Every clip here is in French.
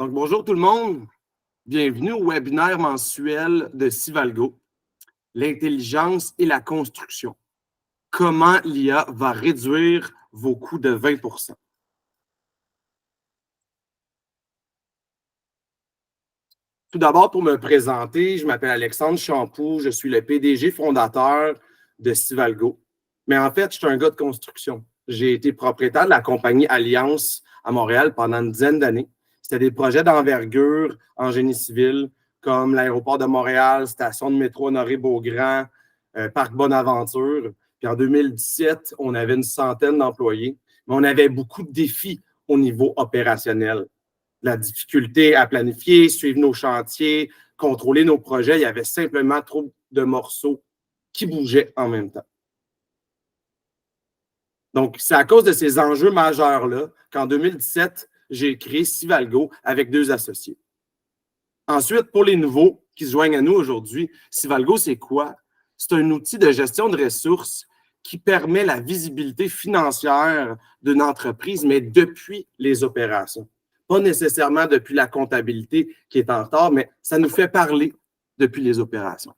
Donc, bonjour tout le monde. Bienvenue au webinaire mensuel de Sivalgo, l'intelligence et la construction. Comment l'IA va réduire vos coûts de 20 %. Tout d'abord, pour me présenter, je m'appelle Alexandre Champoux, je suis le PDG fondateur de Sivalgo. Mais en fait, je suis un gars de construction. J'ai été propriétaire de la compagnie Alliance à Montréal pendant une dizaine d'années. C'était des projets d'envergure en génie civil, comme l'aéroport de Montréal, station de métro Honoré-Beaugrand, Parc Bonaventure. Puis en 2017, on avait une centaine d'employés, mais on avait beaucoup de défis au niveau opérationnel. La difficulté à planifier, suivre nos chantiers, contrôler nos projets. Il y avait simplement trop de morceaux qui bougeaient en même temps. Donc, c'est à cause de ces enjeux majeurs-là qu'en 2017, j'ai créé Sivalgo avec 2 associés. Ensuite, pour les nouveaux qui se joignent à nous aujourd'hui, Sivalgo, c'est quoi? C'est un outil de gestion de ressources qui permet la visibilité financière d'une entreprise, mais depuis les opérations. Pas nécessairement depuis la comptabilité qui est en retard, mais ça nous fait parler depuis les opérations.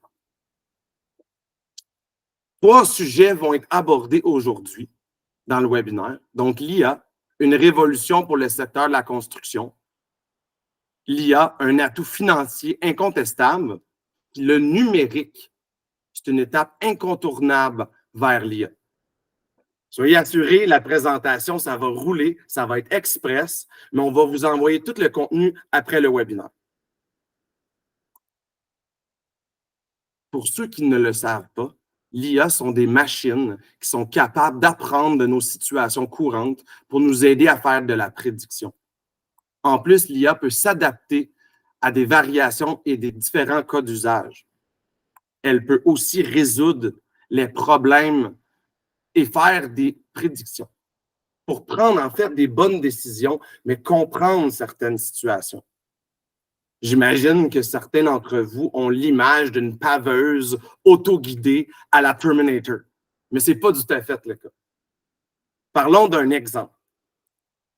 3 sujets vont être abordés aujourd'hui dans le webinaire. Donc, l'IA, une révolution pour le secteur de la construction. L'IA, un atout financier incontestable. Puis le numérique, c'est une étape incontournable vers l'IA. Soyez assurés, la présentation, ça va rouler, ça va être express, mais on va vous envoyer tout le contenu après le webinaire. Pour ceux qui ne le savent pas, l'IA sont des machines qui sont capables d'apprendre de nos situations courantes pour nous aider à faire de la prédiction. En plus, l'IA peut s'adapter à des variations et des différents cas d'usage. Elle peut aussi résoudre les problèmes et faire des prédictions pour prendre en fait des bonnes décisions, mais comprendre certaines situations. J'imagine que certains d'entre vous ont l'image d'une paveuse autoguidée à la Terminator, mais ce n'est pas du tout à fait le cas. Parlons d'un exemple.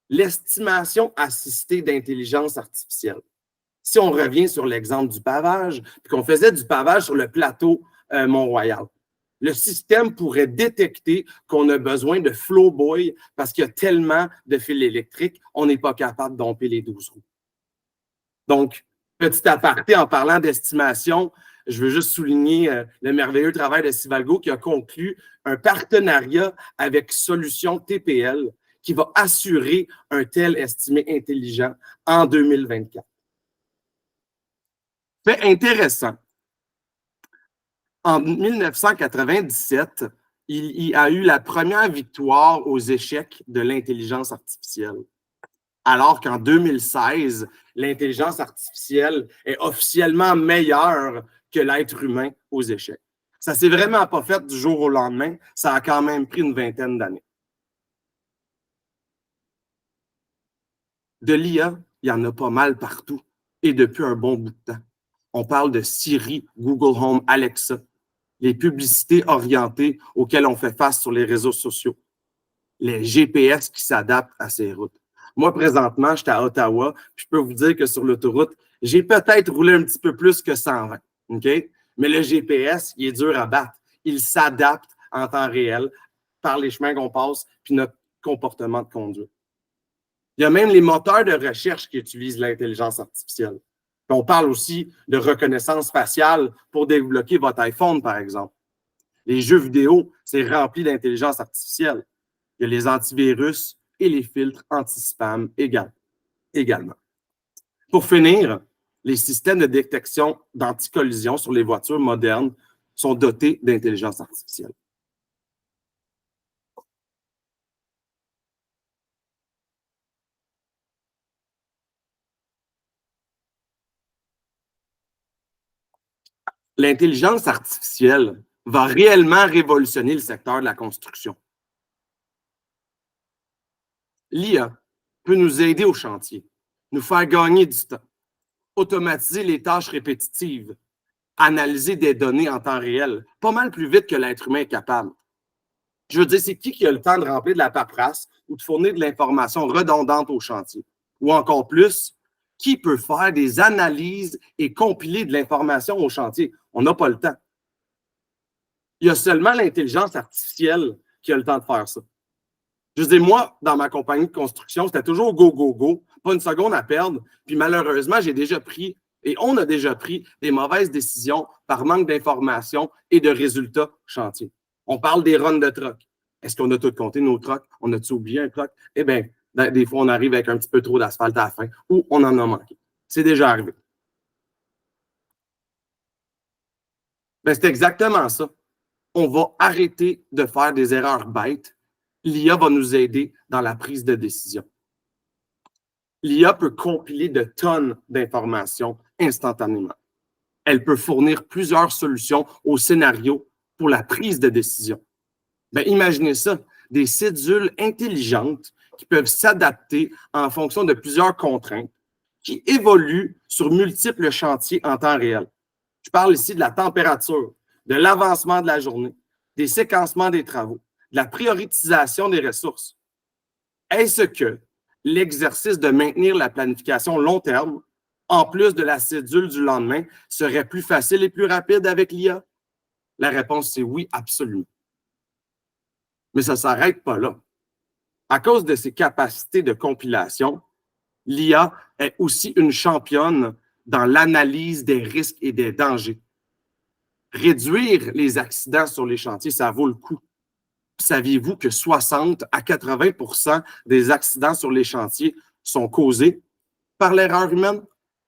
L'estimation assistée d'intelligence artificielle. Si on revient sur l'exemple du pavage, puis qu'on faisait du pavage sur le plateau Mont-Royal, le système pourrait détecter qu'on a besoin de flowboy parce qu'il y a tellement de fils électriques, on n'est pas capable de domper les 12 roues. Donc, petit aparté en parlant d'estimation, je veux juste souligner le merveilleux travail de Sivalgo qui a conclu un partenariat avec Solutions TPL qui va assurer un tel estimé intelligent en 2024. Fait intéressant. En 1997, il y a eu la première victoire aux échecs de l'intelligence artificielle. Alors qu'en 2016, l'intelligence artificielle est officiellement meilleure que l'être humain aux échecs. Ça ne s'est vraiment pas fait du jour au lendemain, ça a quand même pris une vingtaine d'années. De l'IA, il y en a pas mal partout et depuis un bon bout de temps. On parle de Siri, Google Home, Alexa, les publicités orientées auxquelles on fait face sur les réseaux sociaux, les GPS qui s'adaptent à ces routes. Moi, présentement, j'étais à Ottawa, puis je peux vous dire que sur l'autoroute, j'ai peut-être roulé un petit peu plus que 120, OK? Mais le GPS, il est dur à battre. Il s'adapte en temps réel par les chemins qu'on passe, puis notre comportement de conduite. Il y a même les moteurs de recherche qui utilisent l'intelligence artificielle. Puis on parle aussi de reconnaissance faciale pour débloquer votre iPhone, par exemple. Les jeux vidéo, c'est rempli d'intelligence artificielle. Il y a les antivirus et les filtres anti-spam également. Pour finir, les systèmes de détection d'anticollision sur les voitures modernes sont dotés d'intelligence artificielle. L'intelligence artificielle va réellement révolutionner le secteur de la construction. L'IA peut nous aider au chantier, nous faire gagner du temps, automatiser les tâches répétitives, analyser des données en temps réel, pas mal plus vite que l'être humain est capable. Je veux dire, c'est qui a le temps de remplir de la paperasse ou de fournir de l'information redondante au chantier? Ou encore plus, Qui peut faire des analyses et compiler de l'information au chantier? On n'a pas le temps. Il y a seulement l'intelligence artificielle qui a le temps de faire ça. Je veux dire, moi, dans ma compagnie de construction, c'était toujours go, go, go, pas une seconde à perdre. Puis malheureusement, j'ai déjà pris, et on a déjà pris, des mauvaises décisions par manque d'informations et de résultats chantier. On parle des runs de truck. Est-ce qu'on a tout compté nos trucks? On a-tu oublié un truck? Eh bien, des fois, on arrive avec un petit peu trop d'asphalte à la fin ou on en a manqué. C'est déjà arrivé. Ben, c'est exactement ça. On va arrêter de faire des erreurs bêtes. L'IA va nous aider dans la prise de décision. L'IA peut compiler de tonnes d'informations instantanément. Elle peut fournir plusieurs solutions aux scénarios pour la prise de décision. Ben, imaginez ça, des cédules intelligentes qui peuvent s'adapter en fonction de plusieurs contraintes, qui évoluent sur multiples chantiers en temps réel. Je parle ici de la température, de l'avancement de la journée, des séquencements des travaux, de la prioritisation des ressources. Est-ce que l'exercice de maintenir la planification long terme, en plus de la cédule du lendemain, serait plus facile et plus rapide avec l'IA? La réponse, c'est oui, absolument. Mais ça ne s'arrête pas là. À cause de ses capacités de compilation, l'IA est aussi une championne dans l'analyse des risques et des dangers. Réduire les accidents sur les chantiers, ça vaut le coup. Saviez-vous que 60 à 80 des accidents sur les chantiers sont causés par l'erreur humaine?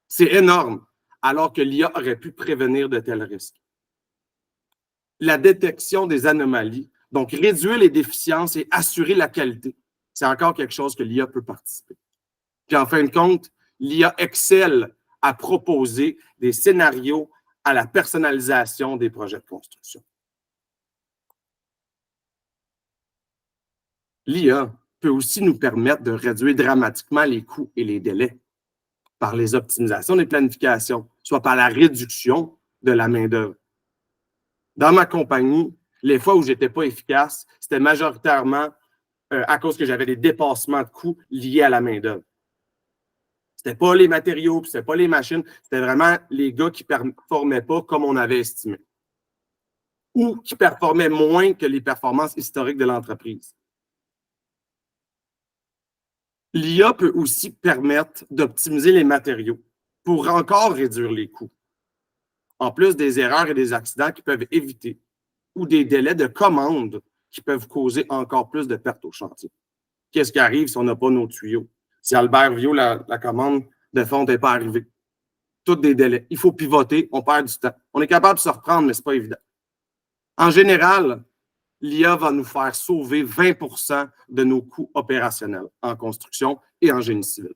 C'est énorme, alors que l'IA aurait pu prévenir de tels risques. La détection des anomalies, donc réduire les déficiences et assurer la qualité, c'est encore quelque chose que l'IA peut participer. Puis en fin de compte, l'IA excelle à proposer des scénarios à la personnalisation des projets de construction. L'IA peut aussi nous permettre de réduire dramatiquement les coûts et les délais par les optimisations des planifications, soit par la réduction de la main-d'œuvre. Dans ma compagnie, les fois où je n'étais pas efficace, c'était majoritairement à cause que j'avais des dépassements de coûts liés à la main-d'œuvre. C'était pas les matériaux, c'était pas les machines, c'était vraiment les gars qui ne performaient pas comme on avait estimé ou qui performaient moins que les performances historiques de l'entreprise. L'IA peut aussi permettre d'optimiser les matériaux pour encore réduire les coûts, en plus des erreurs et des accidents qui peuvent éviter ou des délais de commande qui peuvent causer encore plus de pertes au chantier. Qu'est-ce qui arrive si on n'a pas nos tuyaux? Si Albert Viau, la commande de fonte n'est pas arrivée. Tous des délais. Il faut pivoter, on perd du temps. On est capable de se reprendre, mais ce n'est pas évident. En général, l'IA va nous faire sauver 20 de nos coûts opérationnels en construction et en génie civil.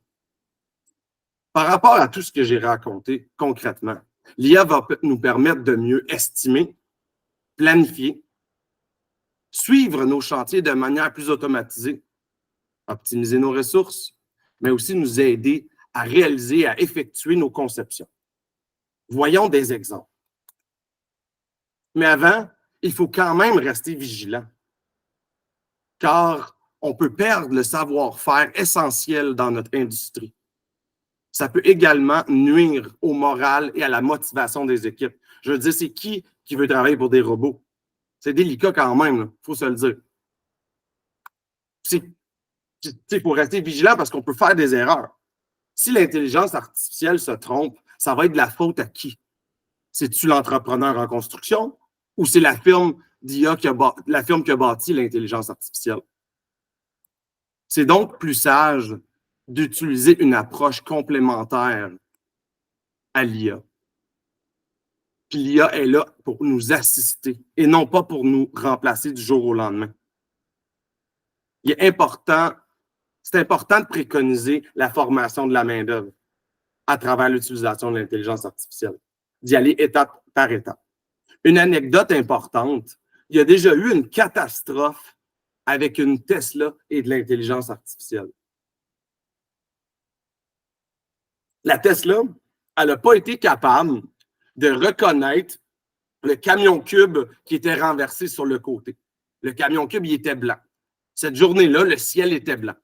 Par rapport à tout ce que j'ai raconté concrètement, l'IA va nous permettre de mieux estimer, planifier, suivre nos chantiers de manière plus automatisée, optimiser nos ressources, mais aussi nous aider à réaliser, à effectuer nos conceptions. Voyons des exemples. Mais avant, il faut quand même rester vigilant, car on peut perdre le savoir-faire essentiel dans notre industrie. Ça peut également nuire au moral et à la motivation des équipes. Je veux dire, c'est qui veut travailler pour des robots? C'est délicat quand même, il faut se le dire. Il faut rester vigilant parce qu'on peut faire des erreurs. Si l'intelligence artificielle se trompe, ça va être de la faute à qui? C'est-tu l'entrepreneur en construction ou c'est la firme d'IA qui a bâti l'intelligence artificielle? C'est donc plus sage d'utiliser une approche complémentaire à l'IA. Puis l'IA est là pour nous assister et non pas pour nous remplacer du jour au lendemain. C'est important de préconiser la formation de la main-d'œuvre à travers l'utilisation de l'intelligence artificielle, d'y aller étape par étape. Une anecdote importante, il y a déjà eu une catastrophe avec une Tesla et de l'intelligence artificielle. La Tesla, elle n'a pas été capable de reconnaître le camion cube qui était renversé sur le côté. Le camion cube, il était blanc. Cette journée-là, le ciel était blanc.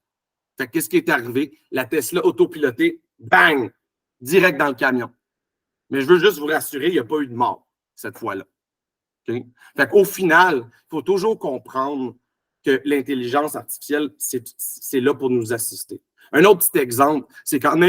Fait qu'est-ce qui est arrivé? La Tesla autopilotée, bang! direct dans le camion. Mais je veux juste vous rassurer, il n'y a pas eu de mort cette fois-là. Okay? Fait qu'au final, il faut toujours comprendre que l'intelligence artificielle, c'est là pour nous assister. Un autre petit exemple, c'est qu'en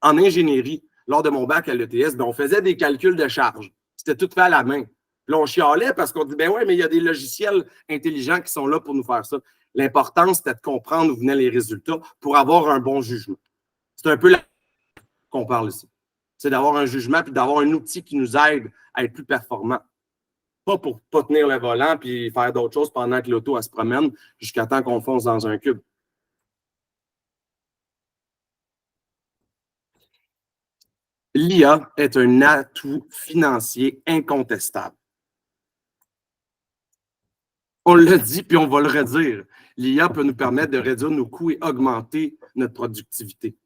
ingénierie, lors de mon bac à l'ETS, on faisait des calculs de charge. C'était tout fait à la main. Puis là, on chialait parce qu'on dit, ben ouais, mais il y a des logiciels intelligents qui sont là pour nous faire ça. L'important, c'était de comprendre où venaient les résultats pour avoir un bon jugement. C'est un peu là qu'on parle ici. C'est d'avoir un jugement puis d'avoir un outil qui nous aide à être plus performant. Pas pour ne pas tenir le volant puis faire d'autres choses pendant que l'auto se promène jusqu'à temps qu'on fonce dans un cube. L'IA est un atout financier incontestable. On l'a dit, puis on va le redire. L'IA peut nous permettre de réduire nos coûts et augmenter notre productivité.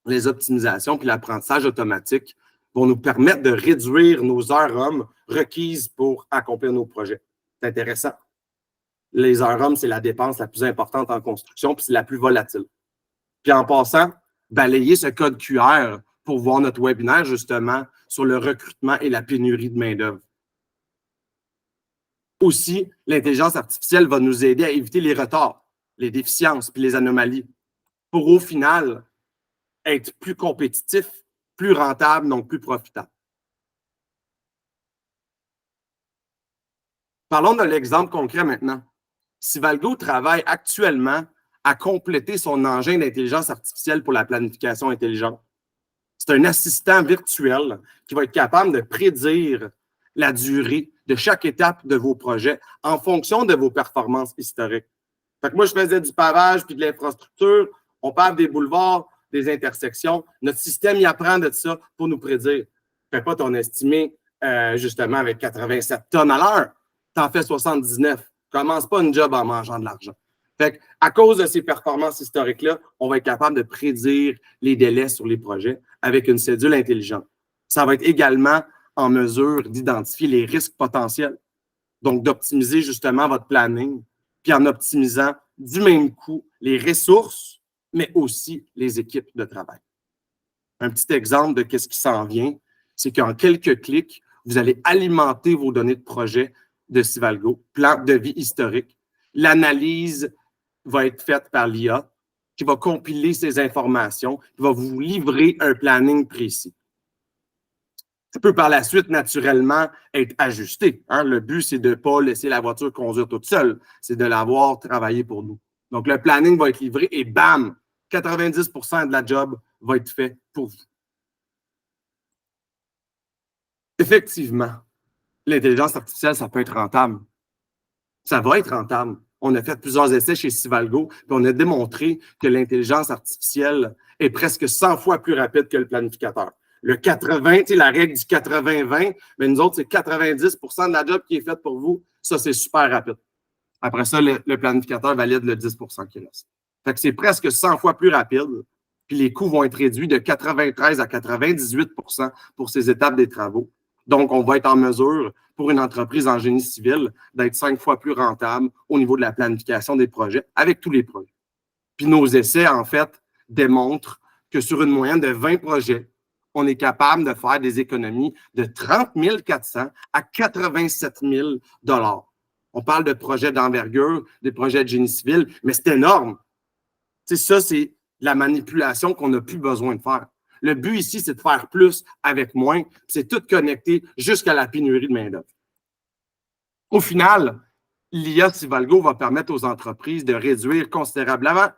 Les optimisations puis l'apprentissage automatique vont nous permettre de réduire nos heures hommes requises pour accomplir nos projets. C'est intéressant. Les heures hommes, c'est la dépense la plus importante en construction, puis c'est la plus volatile. Puis en passant, balayer ce code QR pour voir notre webinaire, justement, sur le recrutement et la pénurie de main-d'œuvre. Aussi, l'intelligence artificielle va nous aider à éviter les retards, les déficiences puis les anomalies pour, au final, être plus compétitif, plus rentable, donc plus profitable. Parlons de l'exemple concret maintenant. Sivalgo travaille actuellement à compléter son engin d'intelligence artificielle pour la planification intelligente. C'est un assistant virtuel qui va être capable de prédire la durée de chaque étape de vos projets en fonction de vos performances historiques. Fait que moi, je faisais du pavage puis de l'infrastructure, on pave des boulevards, des intersections. Notre système y apprend de ça pour nous prédire. Fais pas ton estimé justement avec 87 tonnes à l'heure. T'en fais 79. Commence pas une job en mangeant de l'argent. Fait à cause de ces performances historiques-là, on va être capable de prédire les délais sur les projets avec une cédule intelligente. Ça va être également en mesure d'identifier les risques potentiels, donc d'optimiser justement votre planning, puis en optimisant du même coup les ressources, mais aussi les équipes de travail. Un petit exemple de ce qui s'en vient, c'est qu'en quelques clics, vous allez alimenter vos données de projet de Sivalgo, plan de vie historique. L'analyse va être faite par l'IA qui va compiler ces informations, qui va vous livrer un planning précis. Ça peut par la suite naturellement être ajusté. Hein? Le but, c'est de ne pas laisser la voiture conduire toute seule, c'est de l'avoir travaillé pour nous. Donc, le planning va être livré et bam, 90% de la job va être fait pour vous. Effectivement, l'intelligence artificielle, ça peut être rentable. Ça va être rentable. On a fait plusieurs essais chez Sivalgo, puis on a démontré que l'intelligence artificielle est presque 100 fois plus rapide que le planificateur. Le 80, tu sais, la règle du 80-20, mais nous autres, c'est 90% de la job qui est faite pour vous. Ça, c'est super rapide. Après ça, le planificateur valide le 10% qui reste. Fait que c'est presque 100 fois plus rapide, puis les coûts vont être réduits de 93 à 98% pour ces étapes des travaux. Donc, on va être en mesure, pour une entreprise en génie civil, d'être 5 fois plus rentable au niveau de la planification des projets avec tous les projets. Puis nos essais, en fait, démontrent que sur une moyenne de 20 projets, on est capable de faire des économies de 30 400 à 87 000 $. On parle de projets d'envergure, des projets de génie civil, mais c'est énorme. Tu sais, ça, c'est la manipulation qu'on n'a plus besoin de faire. Le but ici, c'est de faire plus avec moins. C'est tout connecté jusqu'à la pénurie de main-d'œuvre. Au final, l'IA Sivalgo va permettre aux entreprises de réduire considérablement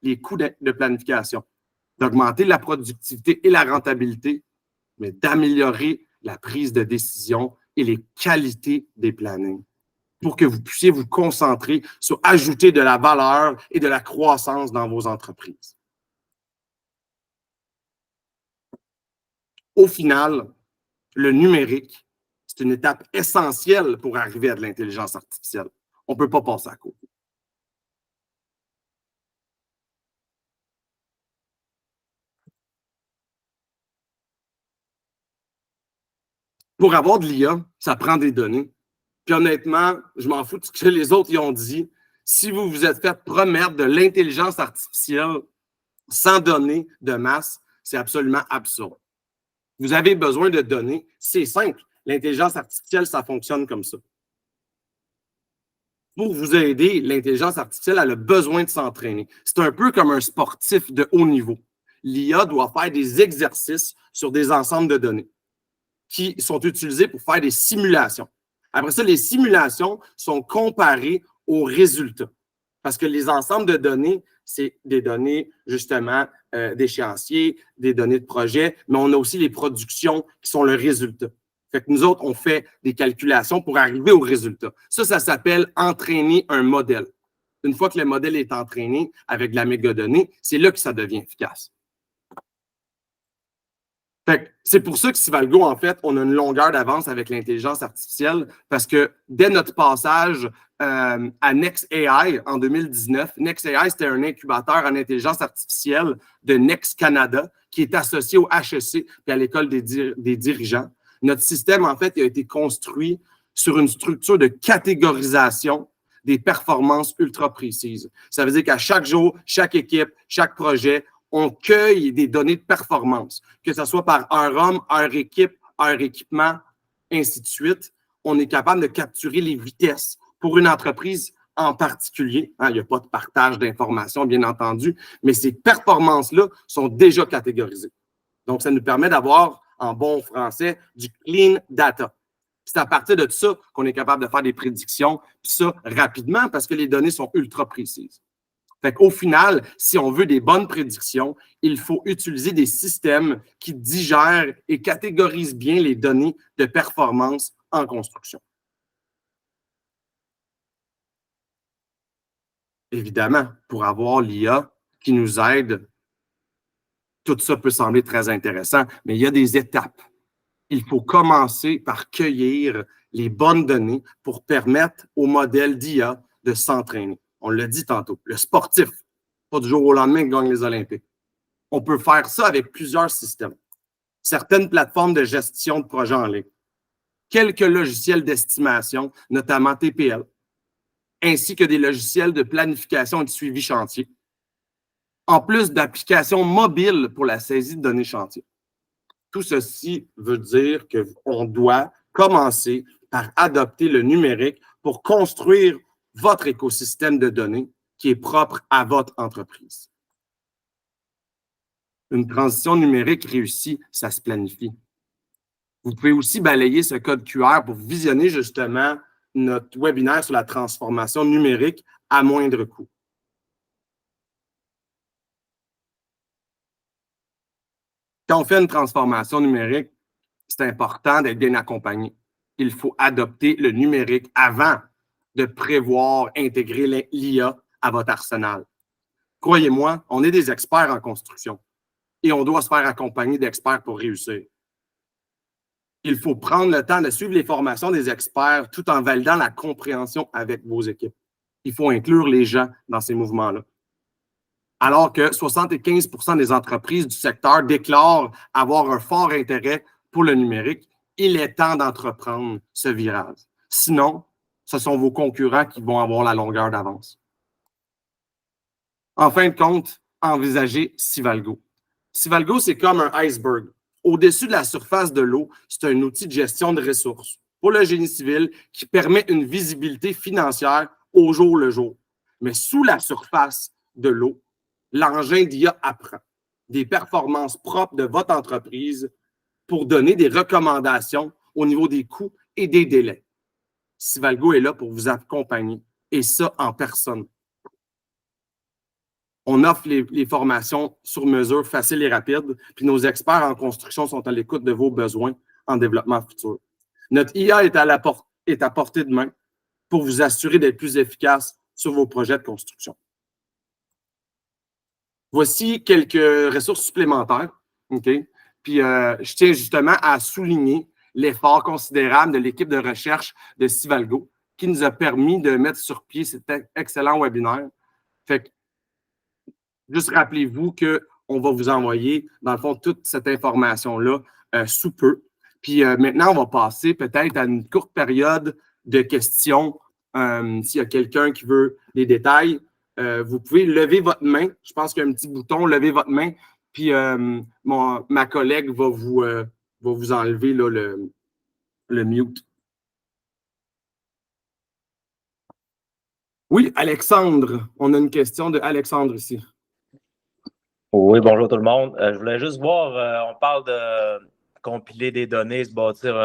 les coûts de planification, d'augmenter la productivité et la rentabilité, mais d'améliorer la prise de décision et les qualités des plannings pour que vous puissiez vous concentrer sur ajouter de la valeur et de la croissance dans vos entreprises. Au final, le numérique, c'est une étape essentielle pour arriver à de l'intelligence artificielle. On ne peut pas passer à côté. Pour avoir de l'IA, ça prend des données. Puis honnêtement, je m'en fous de ce que les autres y ont dit. Si vous vous êtes fait promettre de l'intelligence artificielle sans données de masse, C'est absolument absurde. Vous avez besoin de données, c'est simple. L'intelligence artificielle, ça fonctionne comme ça. Pour vous aider, l'intelligence artificielle, elle a besoin de s'entraîner. C'est un peu comme un sportif de haut niveau. L'IA doit faire des exercices sur des ensembles de données qui sont utilisés pour faire des simulations. Après ça, les simulations sont comparées aux résultats. Parce que les ensembles de données, c'est des données, justement, d'échéanciers, des données de projet, mais on a aussi les productions qui sont le résultat. Fait que nous autres, on fait des calculations pour arriver au résultat. Ça s'appelle entraîner un modèle. Une fois que le modèle est entraîné avec de la mégadonnée, c'est là que ça devient efficace. C'est pour ça que Sivalgo, en fait, on a une longueur d'avance avec l'intelligence artificielle parce que dès notre passage à NextAI en 2019, NextAI, c'était un incubateur en intelligence artificielle de Next Canada qui est associé au HEC et à l'École des dirigeants. Notre système, en fait, a été construit sur une structure de catégorisation des performances ultra précises. Ça veut dire qu'à chaque jour, chaque équipe, chaque projet, on cueille des données de performance, que ce soit par heure homme, heure équipe, heure équipement, ainsi de suite. On est capable de capturer les vitesses pour une entreprise en particulier. Il n'y a pas de partage d'informations, bien entendu, mais ces performances-là sont déjà catégorisées. Donc, ça nous permet d'avoir, en bon français, du clean data. C'est à partir de ça qu'on est capable de faire des prédictions, puis ça rapidement parce que les données sont ultra précises. Fait qu'au final, si on veut des bonnes prédictions, il faut utiliser des systèmes qui digèrent et catégorisent bien les données de performance en construction. Évidemment, pour avoir l'IA qui nous aide, tout ça peut sembler très intéressant, mais il y a des étapes. Il faut commencer par cueillir les bonnes données pour permettre au modèle d'IA de s'entraîner. On l'a dit tantôt, le sportif, pas du jour au lendemain qui gagne les Olympiques. On peut faire ça avec plusieurs systèmes. Certaines plateformes de gestion de projets en ligne, quelques logiciels d'estimation, notamment TPL, ainsi que des logiciels de planification et de suivi chantier, en plus d'applications mobiles pour la saisie de données chantier. Tout ceci veut dire qu'on doit commencer par adopter le numérique pour construire votre écosystème de données qui est propre à votre entreprise. Une transition numérique réussie, ça se planifie. Vous pouvez aussi balayer ce code QR pour visionner justement notre webinaire sur la transformation numérique à moindre coût. Quand on fait une transformation numérique, c'est important d'être bien accompagné. Il faut adopter le numérique avant de prévoir intégrer l'IA à votre arsenal. Croyez-moi, on est des experts en construction et on doit se faire accompagner d'experts pour réussir. Il faut prendre le temps de suivre les formations des experts tout en validant la compréhension avec vos équipes. Il faut inclure les gens dans ces mouvements-là. Alors que 75% des entreprises du secteur déclarent avoir un fort intérêt pour le numérique, il est temps d'entreprendre ce virage. Sinon, ce sont vos concurrents qui vont avoir la longueur d'avance. En fin de compte, envisagez Sivalgo. Sivalgo, c'est comme un iceberg. Au-dessus de la surface de l'eau, c'est un outil de gestion de ressources pour le génie civil qui permet une visibilité financière au jour le jour. Mais sous la surface de l'eau, l'engin d'IA apprend des performances propres de votre entreprise pour donner des recommandations au niveau des coûts et des délais. Sivalgo est là pour vous accompagner, et ça en personne. On offre les formations sur mesure, faciles et rapides, puis nos experts en construction sont à l'écoute de vos besoins en développement futur. Notre IA est à portée de main pour vous assurer d'être plus efficace sur vos projets de construction. Voici quelques ressources supplémentaires. Okay? Puis, je tiens justement à souligner l'effort considérable de l'équipe de recherche de Sivalgo qui nous a permis de mettre sur pied cet excellent webinaire. Fait que, juste rappelez-vous qu'on va vous envoyer, dans le fond, toute cette information-là sous peu. Puis maintenant, on va passer peut-être à une courte période de questions. S'il y a quelqu'un qui veut des détails, vous pouvez lever votre main. Je pense qu'il y a un petit bouton, levez votre main. Puis ma collègue va vous enlever là, le mute. Oui, Alexandre. On a une question de Alexandre ici. Oui, bonjour tout le monde. Je voulais juste voir, on parle de compiler des données, se bâtir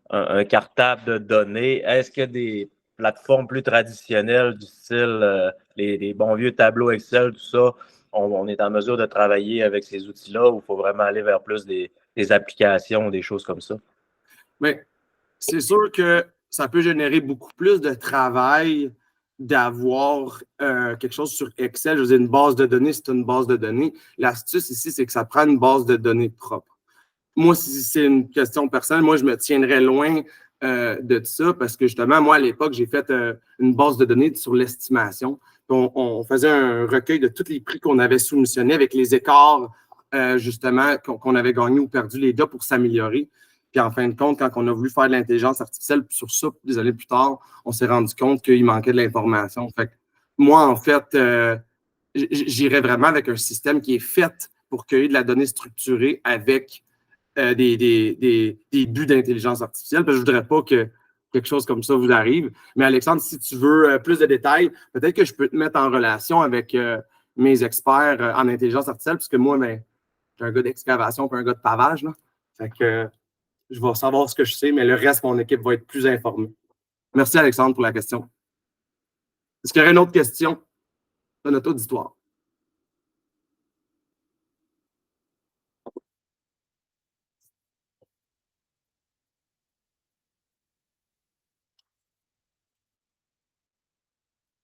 un cartable de données. Est-ce qu'il y a des plateformes plus traditionnelles du style les bons vieux tableaux Excel, tout ça, on est en mesure de travailler avec ces outils-là ou il faut vraiment aller vers plus des applications, des choses comme ça? Mais c'est sûr que ça peut générer beaucoup plus de travail d'avoir quelque chose sur Excel. Je veux dire, une base de données, c'est une base de données. L'astuce ici, c'est que ça prend une base de données propre. Moi, si c'est une question personnelle, moi, je me tiendrais loin de ça parce que justement, moi, à l'époque, j'ai fait une base de données sur l'estimation. On faisait un recueil de tous les prix qu'on avait soumissionnés avec les écarts, justement, qu'on avait gagnés ou perdus les gars pour s'améliorer. Puis en fin de compte, quand on a voulu faire de l'intelligence artificielle sur ça, des années plus tard, on s'est rendu compte qu'il manquait de l'information. Fait que moi, en fait, j'irais vraiment avec un système qui est fait pour cueillir de la donnée structurée avec des buts d'intelligence artificielle, parce que je ne voudrais pas que quelque chose comme ça vous arrive. Mais Alexandre, si tu veux plus de détails, peut-être que je peux te mettre en relation avec mes experts en intelligence artificielle, puisque moi, ben, j'ai un gars d'excavation et un gars de pavage. Là. Fait que je vais savoir ce que je sais, mais le reste, mon équipe va être plus informée. Merci, Alexandre, pour la question. Est-ce qu'il y aurait une autre question de notre auditoire?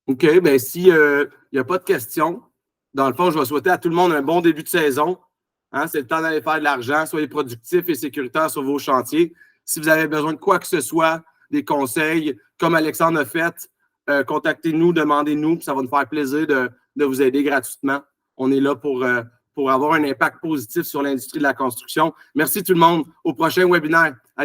OK, bien, s'il n'y a pas de questions, dans le fond, je vais souhaiter à tout le monde un bon début de saison. Hein, c'est le temps d'aller faire de l'argent. Soyez productifs et sécuritaires sur vos chantiers. Si vous avez besoin de quoi que ce soit, des conseils, comme Alexandre a fait, contactez-nous, demandez-nous, puis ça va nous faire plaisir de vous aider gratuitement. On est là pour avoir un impact positif sur l'industrie de la construction. Merci tout le monde. Au prochain webinaire.